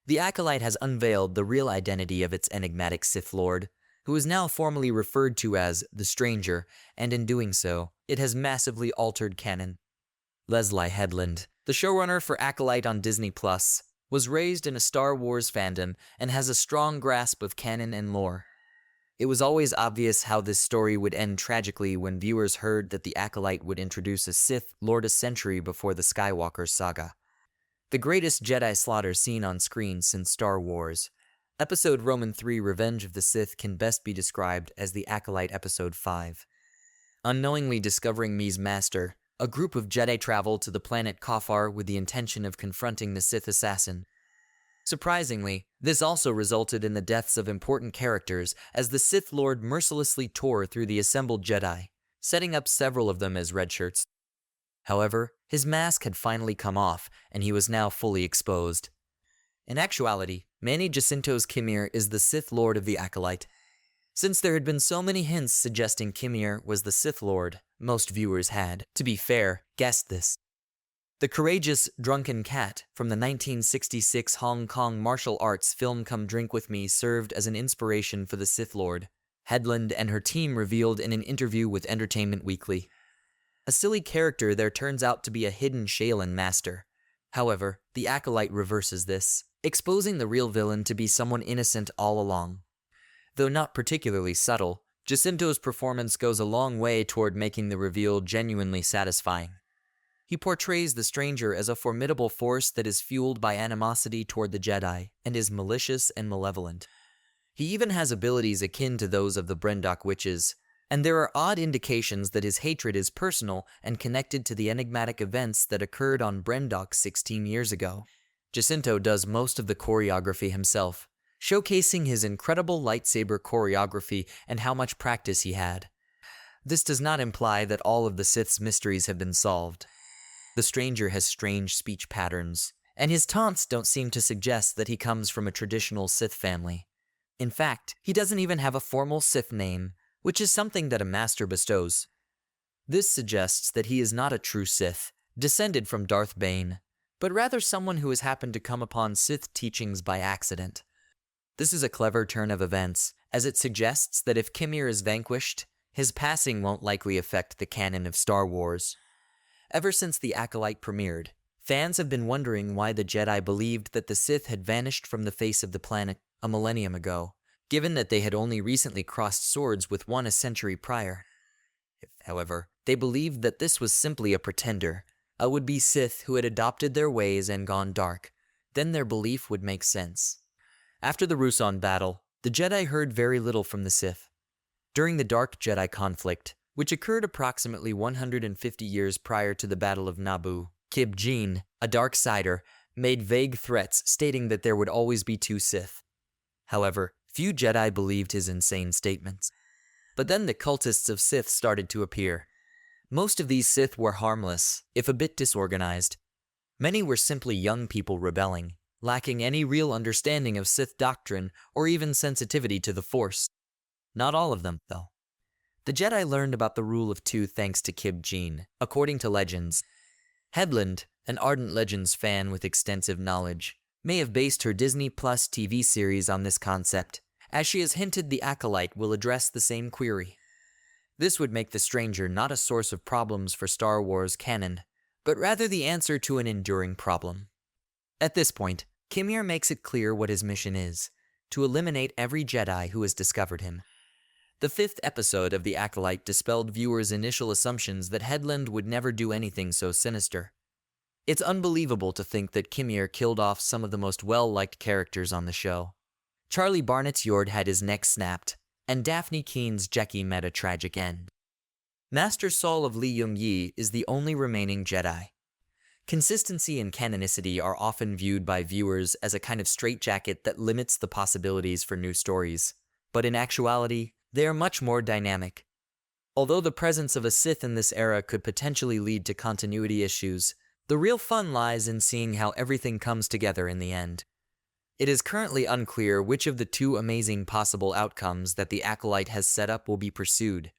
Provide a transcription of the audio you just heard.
The Acolyte has unveiled the real identity of its enigmatic Sith Lord, who is now formally referred to as the Stranger, and in doing so, it has massively altered canon. Leslye Headland, the showrunner for Acolyte on Disney+, was raised in a Star Wars fandom and has a strong grasp of canon and lore. It was always obvious how this story would end tragically when viewers heard that the Acolyte would introduce a Sith Lord a century before the Skywalker saga. The greatest Jedi slaughter seen on screen since Star Wars. Episode Roman III Revenge of the Sith can best be described as the Acolyte Episode 5. Unknowingly discovering Mi's master, a group of Jedi travel to the planet Khofar with the intention of confronting the Sith assassin. Surprisingly, this also resulted in the deaths of important characters as the Sith Lord mercilessly tore through the assembled Jedi, setting up several of them as redshirts. However, his mask had finally come off, and he was now fully exposed. In actuality, Manny Jacinto's Khofar is the Sith Lord of the Acolyte. Since there had been so many hints suggesting Khofar was the Sith Lord, most viewers had, to be fair, guessed this. The courageous, drunken cat from the 1966 Hong Kong martial arts film Come Drink With Me served as an inspiration for the Sith Lord, Headland and her team revealed in an interview with Entertainment Weekly. A silly character there turns out to be a hidden Shaolin master. However, the Acolyte reverses this, exposing the real villain to be someone innocent all along. Though not particularly subtle, Jacinto's performance goes a long way toward making the reveal genuinely satisfying. He portrays the Stranger as a formidable force that is fueled by animosity toward the Jedi and is malicious and malevolent. He even has abilities akin to those of the Brendok witches, and there are odd indications that his hatred is personal and connected to the enigmatic events that occurred on Brendok 16 years ago. Jacinto does most of the choreography himself, showcasing his incredible lightsaber choreography and how much practice he had. This does not imply that all of the Sith's mysteries have been solved. The Stranger has strange speech patterns, and his taunts don't seem to suggest that he comes from a traditional Sith family. In fact, he doesn't even have a formal Sith name, which is something that a master bestows. This suggests that he is not a true Sith, descended from Darth Bane, but rather someone who has happened to come upon Sith teachings by accident. This is a clever turn of events, as it suggests that if Khofar is vanquished, his passing won't likely affect the canon of Star Wars. Ever since the Acolyte premiered, fans have been wondering why the Jedi believed that the Sith had vanished from the face of the planet a millennium ago, given that they had only recently crossed swords with one a century prior. However, they believed that this was simply a pretender, a would-be Sith who had adopted their ways and gone dark. Then their belief would make sense. After the Ruusan battle, the Jedi heard very little from the Sith. During the Dark Jedi conflict, which occurred approximately 150 years prior to the Battle of Naboo, Kib Jin, a Darksider, made vague threats stating that there would always be two Sith. However, few Jedi believed his insane statements. But then the cultists of Sith started to appear. Most of these Sith were harmless, if a bit disorganized. Many were simply young people rebelling, lacking any real understanding of Sith doctrine or even sensitivity to the Force. Not all of them, though. The Jedi learned about the Rule of Two thanks to Kib Jin, according to legends. Headland, an ardent Legends fan with extensive knowledge, may have based her Disney Plus TV series on this concept, as she has hinted the Acolyte will address the same query. This would make the Stranger not a source of problems for Star Wars canon, but rather the answer to an enduring problem. At this point, Khofar makes it clear what his mission is, to eliminate every Jedi who has discovered him. The 5th episode of The Acolyte dispelled viewers' initial assumptions that Headland would never do anything so sinister. It's unbelievable to think that Khofar killed off some of the most well-liked characters on the show. Charlie Barnett's Yord had his neck snapped, and Daphne Keene's Jecki met a tragic end. Master Saul of Li Yongyi is the only remaining Jedi. Consistency and canonicity are often viewed by viewers as a kind of straitjacket that limits the possibilities for new stories, but in actuality, they are much more dynamic. Although the presence of a Sith in this era could potentially lead to continuity issues, the real fun lies in seeing how everything comes together in the end. It is currently unclear which of the two amazing possible outcomes that the Acolyte has set up will be pursued,